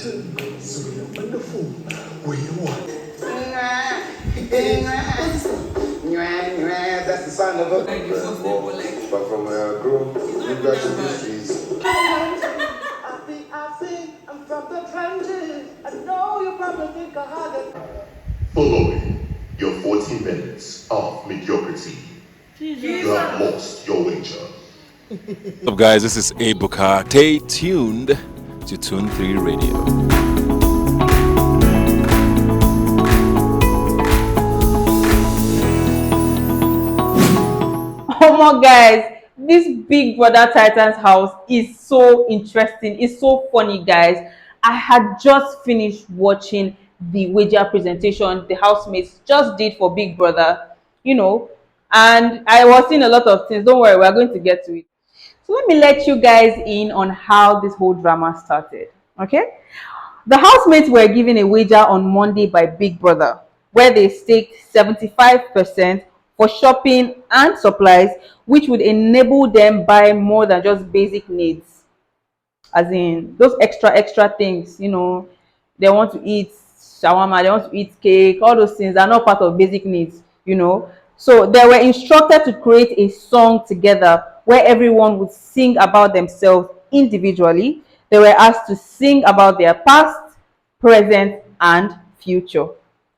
Sweet and wonderful. Where you want? That's the sound of a. But from a group, you guys are these. I'm from the trenches. I know you probably think I had it. Following your 40 minutes of mediocrity, you have lost your wager. What's up, guys? This is Ebuka. Stay tuned to Tune 3 Radio. Oh my guys, this Big Brother Titans house is so interesting. It's so funny, guys. I had just finished watching the wager presentation the housemates just did for Big Brother, and I was seeing a lot of things. Don't worry, we're going to get to it. So let me let you guys in on how this whole drama started. Okay, the housemates were given a wager on Monday by Big Brother where they staked 75% for shopping and supplies, which would enable them buy more than just basic needs, as in those extra things. They want to eat shawarma, they want to eat cake, all those things are not part of basic needs. So they were instructed to create a song together where everyone would sing about themselves individually. They were asked to sing about their past, present, and future.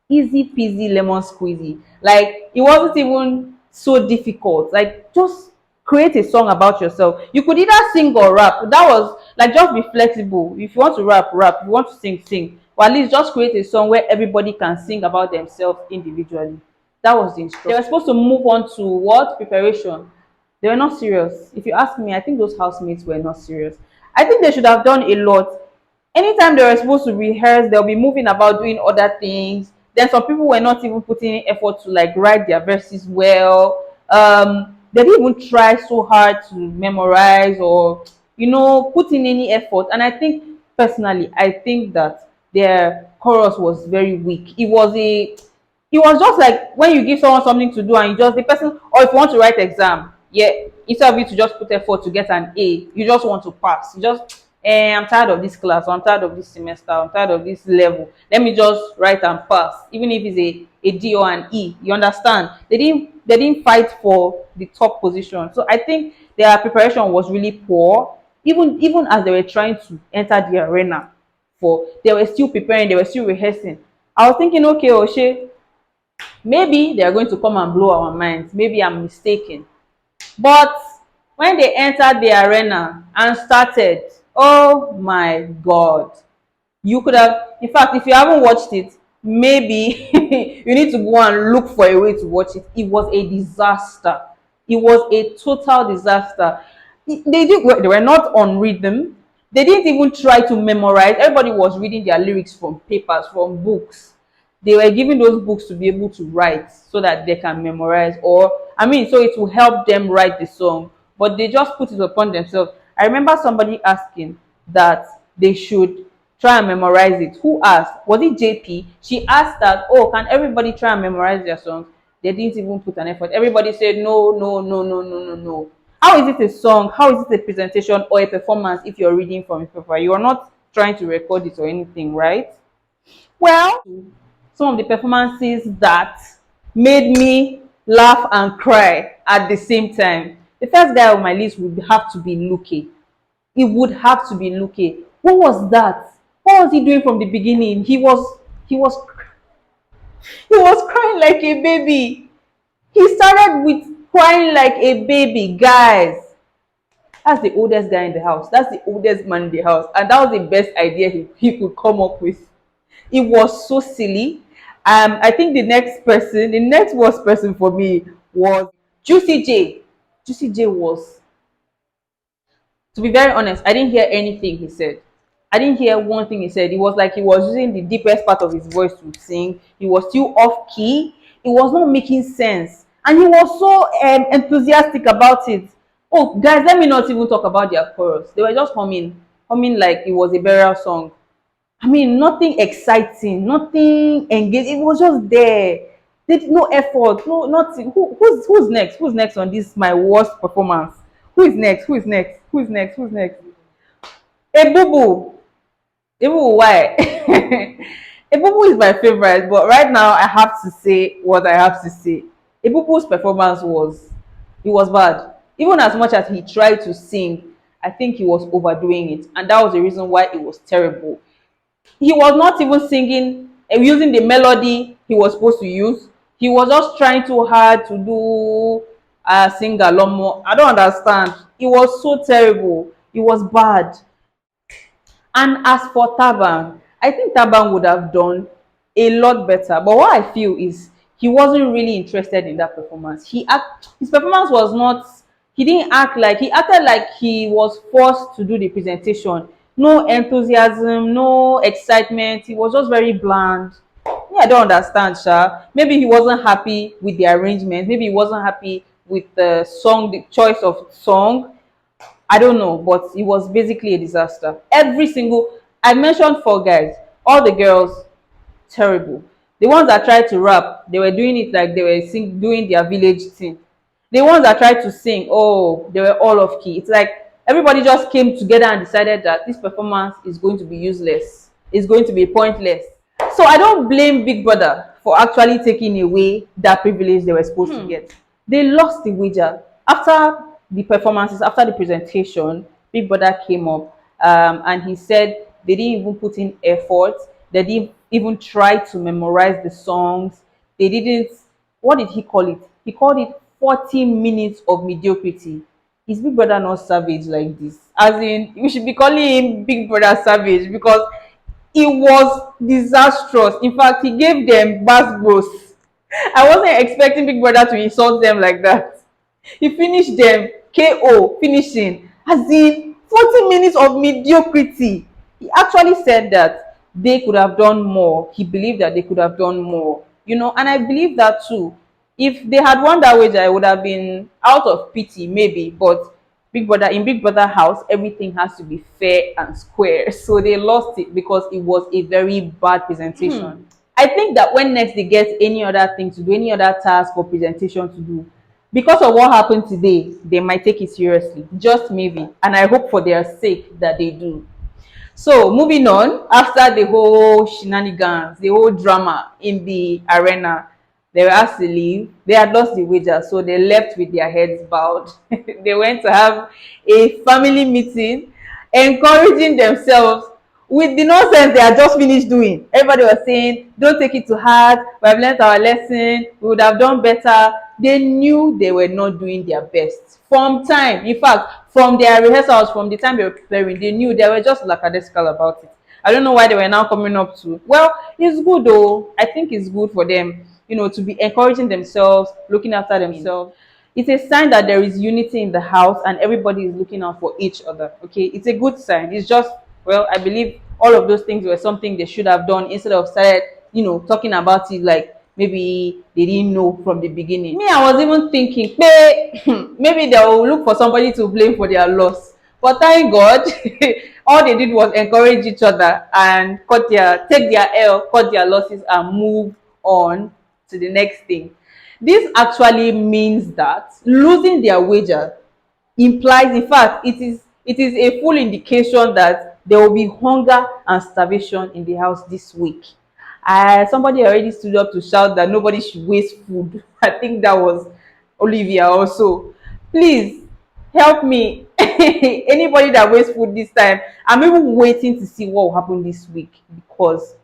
Easy peasy lemon squeezy. Like, it wasn't even so difficult. Like, just create a song about yourself. You could either sing or rap. That was like, just be flexible. If you want to rap, if you want to sing. Or at least just create a song where everybody can sing about themselves individually. That was the instruction. They were supposed to move on to what? Preparation. They were not serious. If you ask me, I think those housemates were not serious. I think they should have done a lot. Anytime they were supposed to rehearse, they'll be moving about doing other things. Then some people were not even putting in effort to like write their verses well. They didn't even try so hard to memorize or put in any effort. And I think personally, I think that their chorus was very weak. It was just like when you give someone something to do and you just the person, or if you want to write exam, yeah, instead of you to just put effort to get an A, you just want to pass. You just I'm tired of this class, or I'm tired of this semester, I'm tired of this level. Let me just write and pass, even if it's a D or an E. You understand? They didn't fight for the top position. So I think their preparation was really poor. Even as they were trying to enter the arena, they were still preparing, they were still rehearsing. I was thinking, okay, Oshe, maybe they are going to come and blow our minds. Maybe I'm mistaken. But when they entered the arena and started, oh my God, you could have, in fact, if you haven't watched it, maybe you need to go and look for a way to watch it. It was a disaster. It was a total disaster. They were not on rhythm. They didn't even try to memorize. Everybody was reading their lyrics from papers, from books. They were given those books to be able to write so that they can memorize, so it will help them write the song, but they just put it upon themselves. I remember somebody asking that they should try and memorize it. Who asked? Was it JP? She asked that, oh, can everybody try and memorize their songs? They didn't even put an effort. Everybody said no, no, no, no, no, no, no. How is it a song? How is it a presentation or a performance if you're reading from a paper? You are not trying to record it or anything, right? Well, some of the performances that made me laugh and cry at the same time. The first guy on my list would have to be Luke. It would have to be Luke. What was that? What was he doing from the beginning? He was crying like a baby. He started with crying like a baby, guys. That's the oldest guy in the house. That's the oldest man in the house. And that was the best idea he could come up with. It was so silly. I think the next worst person for me was Juicy J. Juicy J was, to be very honest, I didn't hear anything he said. I didn't hear one thing he said. It was like he was using the deepest part of his voice to sing. He was still off key. It was not making sense. And he was so enthusiastic about it. Oh, guys, let me not even talk about their chorus. They were just humming like it was a burial song. I mean, nothing exciting, nothing engaging. It was just there. They did no effort, no nothing. Who's next? Who's next on this my worst performance? Who is next? Who is next? Who is next? Who's next? A boo boo. Even why? Ebubu is my favorite, but right now I have to say what I have to say. Ebubu's performance was bad. Even as much as he tried to sing, I think he was overdoing it, and that was the reason why it was terrible. He was not even singing using the melody he was supposed to use. He was just trying too hard to do sing along. I don't understand. It was so terrible. It was bad. And as for Taban, I think Taban would have done a lot better. But what I feel is he wasn't really interested in that performance. His performance was not, he didn't act like, he acted like he was forced to do the presentation. No enthusiasm, no excitement. He was just very bland. Yeah, I don't understand, Sha. Maybe he wasn't happy with the arrangement. Maybe he wasn't happy with the song, the choice of song. I don't know, but it was basically a disaster. Every single, I mentioned 4 guys, all the girls, terrible. The ones that tried to rap, they were doing it like they were doing their village thing. The ones that tried to sing, oh, they were all off key. It's like everybody just came together and decided that this performance is going to be useless. It's going to be pointless. So I don't blame Big Brother for actually taking away that privilege they were supposed to get. They lost the wager. After the performances, after the presentation, Big Brother came up and he said they didn't even put in effort. They didn't even try to memorize the songs. They didn't, what did he call it? He called it 40 minutes of mediocrity. Is Big Brother not savage like this? As in, we should be calling him Big Brother savage because it was disastrous. In fact, he gave them basbos. I wasn't expecting Big Brother to insult them like that. He finished them KO, finishing. As in 40 minutes of mediocrity. He actually said that they could have done more. He believed that they could have done more. You know, and I believe that too. If they had won that wager, I would have been out of pity, maybe. But Big Brother, in Big Brother house, everything has to be fair and square. So they lost it because it was a very bad presentation. I think that when next they get any other thing to do, any other task or presentation to do, because of what happened today, they might take it seriously. Just maybe. And I hope for their sake that they do. So moving on, after the whole shenanigans, the whole drama in the arena, they were asked to leave. They had lost the wager, so they left with their heads bowed. They went to have a family meeting, encouraging themselves with the nonsense they had just finished doing. Everybody was saying, don't take it to heart. We have learned our lesson. We would have done better. They knew they were not doing their best. From time, in fact, from their rehearsals, from the time they were preparing, they knew they were just lackadaisical about it. I don't know why they were now coming up to. Well, it's good though. I think it's good for them, you know, to be encouraging themselves, looking after themselves. It's a sign that there is unity in the house and everybody is looking out for each other. Okay, it's a good sign. It's just, well, I believe all of those things were something they should have done instead of started, you know, talking about it like maybe they didn't know from the beginning. Me, I was even thinking, maybe they will look for somebody to blame for their loss. But thank God, all they did was encourage each other and take their L, cut their losses, and move on to the next thing. This actually means that losing their wager implies, in fact, it is a full indication that there will be hunger and starvation in the house this week. Somebody already stood up to shout that nobody should waste food. I think that was Olivia also. Please help me. Anybody that wastes food this time, I'm even waiting to see what will happen this week because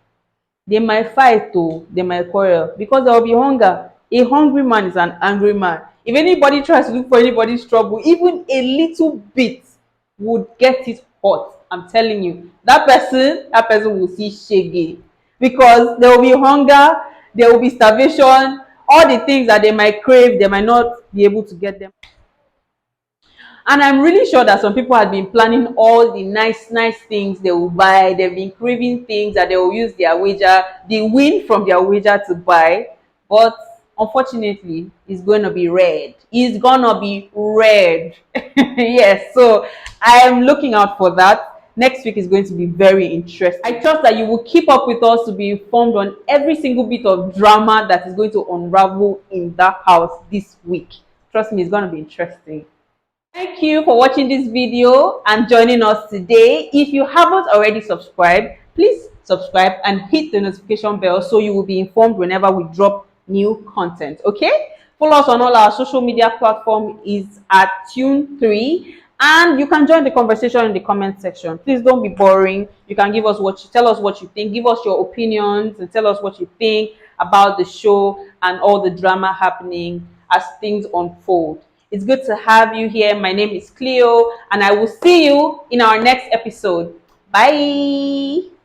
they might fight too, they might quarrel because there will be hunger. A hungry man is an angry man. If anybody tries to look for anybody's trouble, even a little bit would get it hot. I'm telling you, that person will see shaggy because there will be hunger, there will be starvation, all the things that they might crave, they might not be able to get them. And I'm really sure that some people had been planning all the nice things they will buy. They've been craving things that they will use their wager, the win from their wager to buy. But unfortunately, it's going to be red. It's going to be red. Yes, so I am looking out for that. Next week is going to be very interesting. I trust that you will keep up with us to be informed on every single bit of drama that is going to unravel in that house this week. Trust me, it's going to be interesting. Thank you for watching this video and joining us today. If you haven't already subscribed, please subscribe and hit the notification bell so you will be informed whenever we drop new content. Okay, follow us on all our social media platform is at Tune3, and you can join the conversation in the comment section. Please don't be boring. You can give us tell us what you think, give us your opinions, and tell us what you think about the show and all the drama happening as things unfold. It's good to have you here. My name is Cleo, and I will see you in our next episode. Bye.